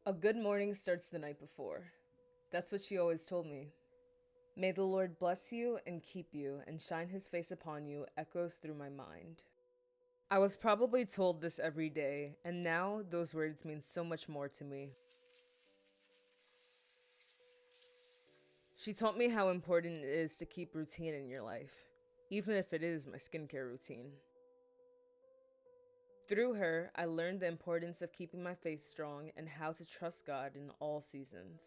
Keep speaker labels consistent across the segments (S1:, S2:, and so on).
S1: A good morning starts the night before. That's what she always told me. May the Lord bless you and keep you and shine his face upon you echoes through my mind. I was probably told this every day, and now those words mean so much more to me. She taught me how important it is to keep routine in your life, even if it is my skincare routine. Through her, I learned the importance of keeping my faith strong and how to trust God in all seasons.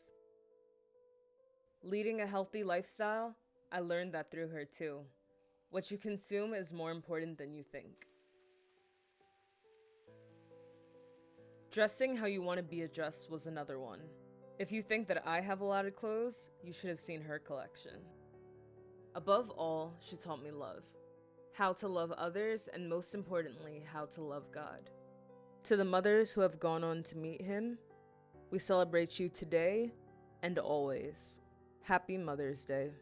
S1: Leading a healthy lifestyle, I learned that through her too. What you consume is more important than you think. Dressing how you want to be addressed was another one. If you think that I have a lot of clothes, you should have seen her collection. Above all, she taught me love. How to love others, and most importantly, how to love God. To the mothers who have gone on to meet him, we celebrate you today and always. Happy Mother's Day.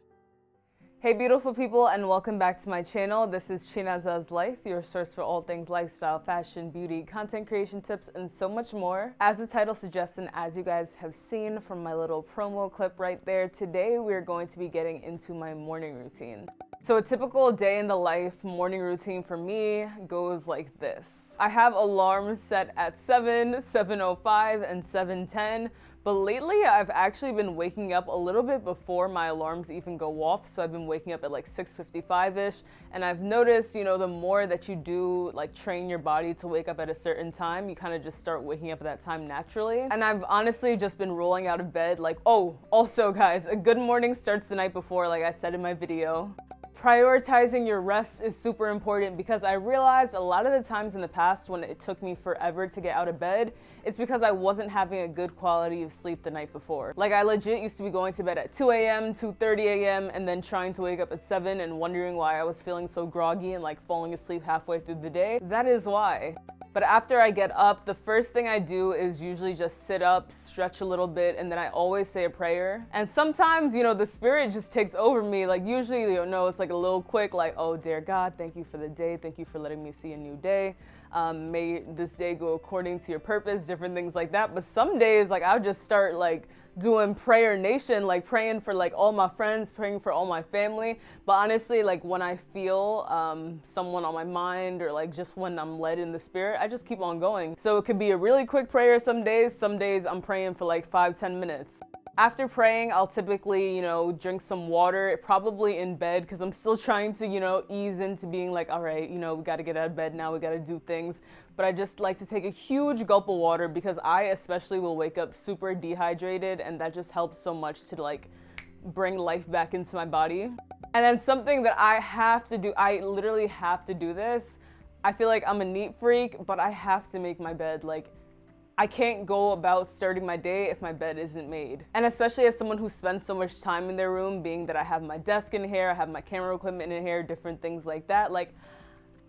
S1: Hey beautiful people, and welcome back to my channel. This is Chinaza's Life, your source for all things lifestyle, fashion, beauty, content creation tips, and so much more. As the title suggests, and as you guys have seen from my little promo clip right there, today we're going to be getting into my morning routine. So a typical day in the life morning routine for me goes like this. I have alarms set at 7, 7:05, and 7:10. But lately, I've actually been waking up a little bit before my alarms even go off. So I've been waking up at like 6:55-ish. And I've noticed, the more that you do like train your body to wake up at a certain time, you kind of just start waking up at that time naturally. And I've honestly just been rolling out of bed like, oh, also guys, a good morning starts the night before, like I said in my video. Prioritizing your rest is super important because I realized a lot of the times in the past when it took me forever to get out of bed, it's because I wasn't having a good quality of sleep the night before. Like I legit used to be going to bed at 2 a.m., 2:30 a.m. and then trying to wake up at 7 and wondering why I was feeling so groggy and like falling asleep halfway through the day. That is why. But after I get up, the first thing I do is usually just sit up, stretch a little bit, and then I always say a prayer. And sometimes, the spirit just takes over me. Like usually, it's like a little quick, like, oh dear God, thank you for the day. Thank you for letting me see a new day. May this day go according to your purpose, different things like that. But some days, like I'll just start like doing prayer nation, like praying for like all my friends, praying for all my family. But honestly, like when I feel someone on my mind or like just when I'm led in the spirit, I just keep on going. So it could be a really quick prayer some days I'm praying for like 5-10 minutes. After praying, I'll typically, drink some water, probably in bed, because I'm still trying to, ease into being like, all right, we got to get out of bed now, we got to do things. But I just like to take a huge gulp of water because I especially will wake up super dehydrated, and that just helps so much to like bring life back into my body. And then something that I have to do, I literally have to do this. I feel like I'm a neat freak, but I have to make my bed. Like, I can't go about starting my day if my bed isn't made. And especially as someone who spends so much time in their room, being that I have my desk in here, I have my camera equipment in here, different things like that, like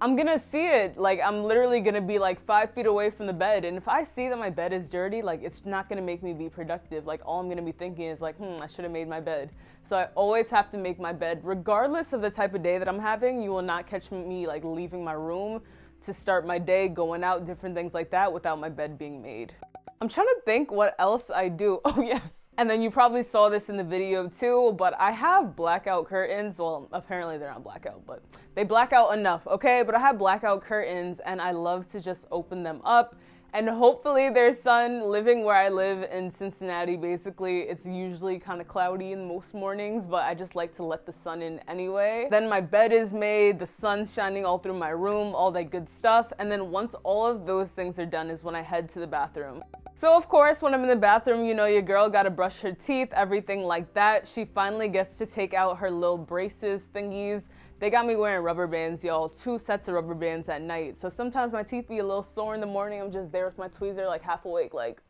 S1: I'm gonna see it. Like I'm literally gonna be like 5 feet away from the bed. And if I see that my bed is dirty, like it's not gonna make me be productive. Like all I'm gonna be thinking is like, I should have made my bed. So I always have to make my bed. Regardless of the type of day that I'm having, you will not catch me like leaving my room to start my day, going out, different things like that without my bed being made. I'm trying to think what else I do. Oh yes. And then you probably saw this in the video too, but I have blackout curtains. Well, apparently they're not blackout, but they black out enough, okay? But I have blackout curtains and I love to just open them up. And hopefully there's sun. Living where I live in Cincinnati, basically, it's usually kind of cloudy in most mornings, but I just like to let the sun in anyway. Then my bed is made, the sun's shining all through my room, all that good stuff. And then once all of those things are done is when I head to the bathroom. So of course, when I'm in the bathroom, your girl gotta brush her teeth, everything like that. She finally gets to take out her little braces thingies. They got me wearing rubber bands, y'all, 2 sets of rubber bands at night. So sometimes my teeth be a little sore in the morning. I'm just there with my tweezer, like half awake, like.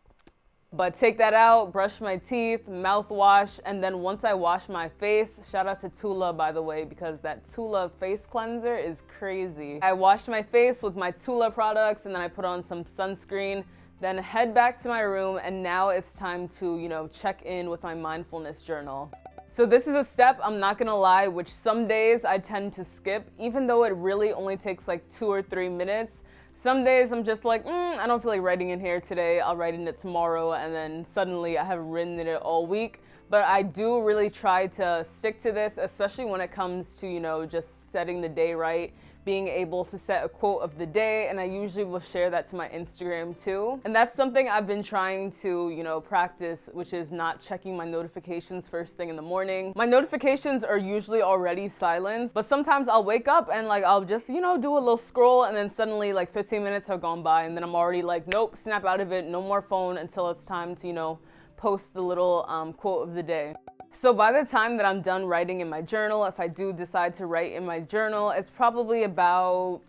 S1: But take that out, brush my teeth, mouthwash, and then once I wash my face, shout out to Tula, by the way, because that Tula face cleanser is crazy. I wash my face with my Tula products, and then I put on some sunscreen, then head back to my room, and now it's time to, check in with my mindfulness journal. So this is a step, I'm not gonna lie, which some days I tend to skip, even though it really only takes like 2 or 3 minutes. Some days I'm just like, I don't feel like writing in here today. I'll write in it tomorrow, and then suddenly I haven't written in it all week. But I do really try to stick to this, especially when it comes to, you know, just setting the day right, being able to set a quote of the day, and I usually will share that to my Instagram too. And that's something I've been trying to, you know, practice, which is not checking my notifications first thing in the morning. My notifications are usually already silenced, but sometimes I'll wake up and like I'll just, you know, do a little scroll, and then suddenly like 15 minutes have gone by, and then I'm already like, nope, snap out of it, no more phone until it's time to, you know, post the little quote of the day. So by the time that I'm done writing in my journal, if I do decide to write in my journal, it's probably about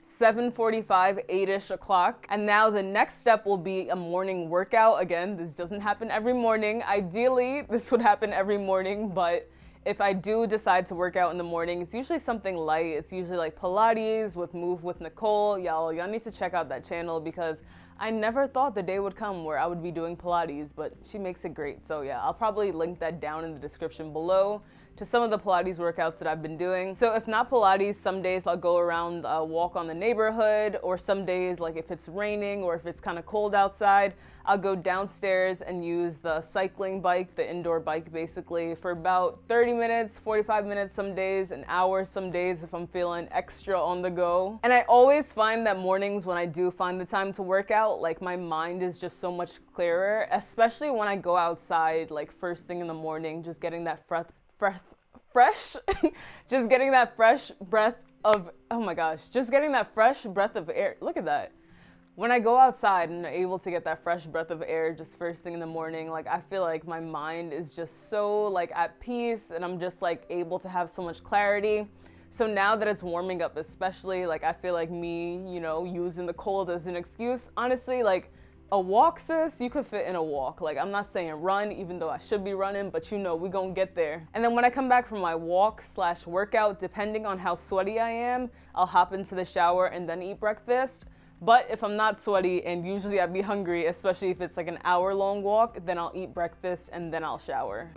S1: 7:45, 8-ish o'clock. And now the next step will be a morning workout. Again, this doesn't happen every morning. Ideally, this would happen every morning, but if I do decide to work out in the morning, it's usually something light. It's usually like Pilates with Move with Nicole. Y'all need to check out that channel because I never thought the day would come where I would be doing Pilates, but she makes it great. So yeah, I'll probably link that down in the description below to some of the Pilates workouts that I've been doing. So if not Pilates, some days I'll go around, walk on the neighborhood, or some days, like if it's raining or if it's kind of cold outside, I'll go downstairs and use the cycling bike, the indoor bike basically, for about 30 minutes, 45 minutes some days, an hour some days if I'm feeling extra on the go. And I always find that mornings when I do find the time to work out, like my mind is just so much clearer, especially when I go outside like first thing in the morning, just getting that just getting that fresh breath of, oh my gosh, just getting that fresh breath of air. Look at that. When I go outside and I'm able to get that fresh breath of air just first thing in the morning, like I feel like my mind is just so like at peace, and I'm just like able to have so much clarity. So now that it's warming up especially, like I feel like me, you know, using the cold as an excuse, honestly, like a walk, sis, you could fit in a walk. Like I'm not saying run, even though I should be running, but you know, we gonna get there. And then when I come back from my walk / workout, depending on how sweaty I am, I'll hop into the shower and then eat breakfast. But if I'm not sweaty, and usually I'd be hungry, especially if it's like an hour-long walk, then I'll eat breakfast and then I'll shower.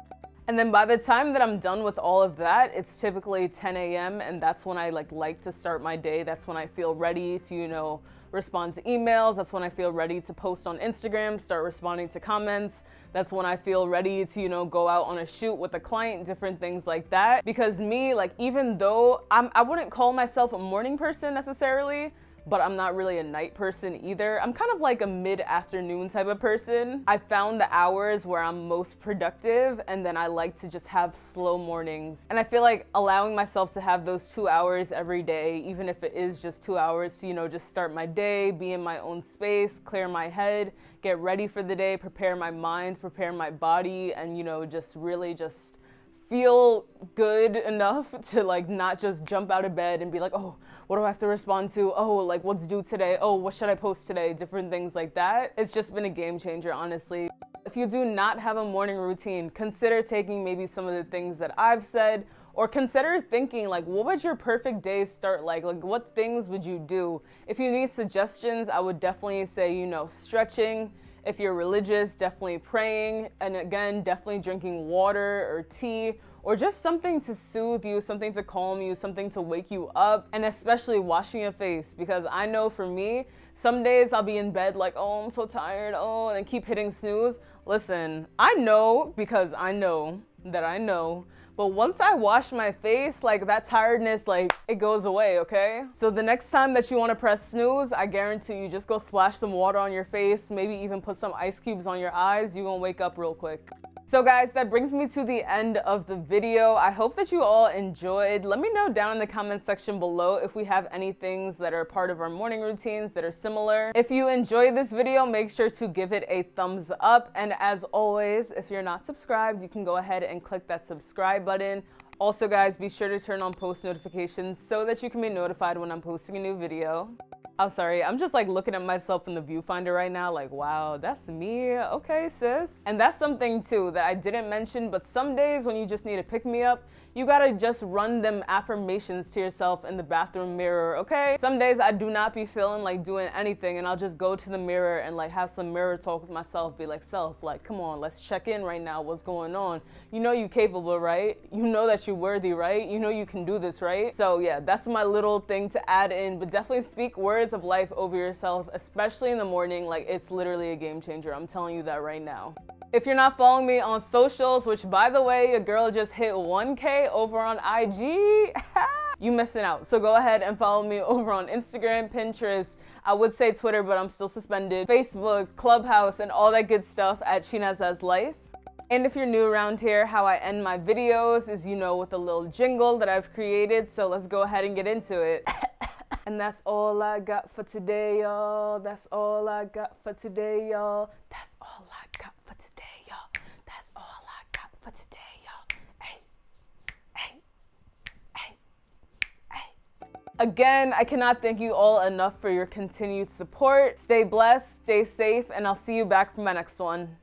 S1: And then by the time that I'm done with all of that, it's typically 10 a.m. and that's when I like to start my day. That's when I feel ready to, you know, respond to emails. That's when I feel ready to post on Instagram, start responding to comments. That's when I feel ready to, you know, go out on a shoot with a client, different things like that. Because me, like, even though I wouldn't call myself a morning person necessarily, but I'm not really a night person either. I'm kind of like a mid-afternoon type of person. I found the hours where I'm most productive, and then I like to just have slow mornings. And I feel like allowing myself to have those 2 hours every day, even if it is just 2 hours to, you know, just start my day, be in my own space, clear my head, get ready for the day, prepare my mind, prepare my body, and, you know, just really just feel good enough to like not just jump out of bed and be like, oh, what do I have to respond to? Oh, like what's due today? Oh, what should I post today? Different things like that. It's just been a game changer, honestly. If you do not have a morning routine, consider taking maybe some of the things that I've said, or consider thinking like, what would your perfect day start like? Like what things would you do? If you need suggestions, I would definitely say, you know, stretching. If you're religious, definitely praying. And again, definitely drinking water or tea, or just something to soothe you, something to calm you, something to wake you up. And especially washing your face, because I know for me, some days I'll be in bed like, oh, I'm so tired, oh, and keep hitting snooze. Listen, I know, because I know that I know, but once I wash my face, like that tiredness, like it goes away, okay? So the next time that you want to press snooze, I guarantee you just go splash some water on your face, maybe even put some ice cubes on your eyes, you're gonna wake up real quick. So guys, that brings me to the end of the video. I hope that you all enjoyed. Let me know down in the comment section below if we have any things that are part of our morning routines that are similar. If you enjoyed this video, make sure to give it a thumbs up. And as always, if you're not subscribed, you can go ahead and click that subscribe button. Also guys, be sure to turn on post notifications so that you can be notified when I'm posting a new video. I'm sorry, I'm just like looking at myself in the viewfinder right now like, wow, that's me, okay sis. And that's something too that I didn't mention, but some days when you just need to pick me up, you gotta just run them affirmations to yourself in the bathroom mirror, okay? Some days I do not be feeling like doing anything, and I'll just go to the mirror and like have some mirror talk with myself, be like, self, like, come on, let's check in right now, what's going on? You know you're capable, right? You know that you're worthy, right? You know you can do this, right? So yeah, that's my little thing to add in, but definitely speak words
S2: minutes of life over yourself, especially in the morning, like it's literally a game changer. I'm telling you that right now. If you're not following me on socials, which by the way, a girl just hit 1K over on IG, you missing out. So go ahead and follow me over on Instagram, Pinterest, I would say Twitter, but I'm still suspended, Facebook, Clubhouse, and all that good stuff at Shinaz's Life. And if you're new around here, how I end my videos is, you know, with a little jingle that I've created. So let's go ahead and get into it. And that's all I got for today, y'all. That's all I got for today, y'all. That's all I got for today, y'all. That's all I got for today, y'all. Hey, hey, hey, hey. Again, I cannot thank you all enough for your continued support. Stay blessed, stay safe, and I'll see you back for my next one.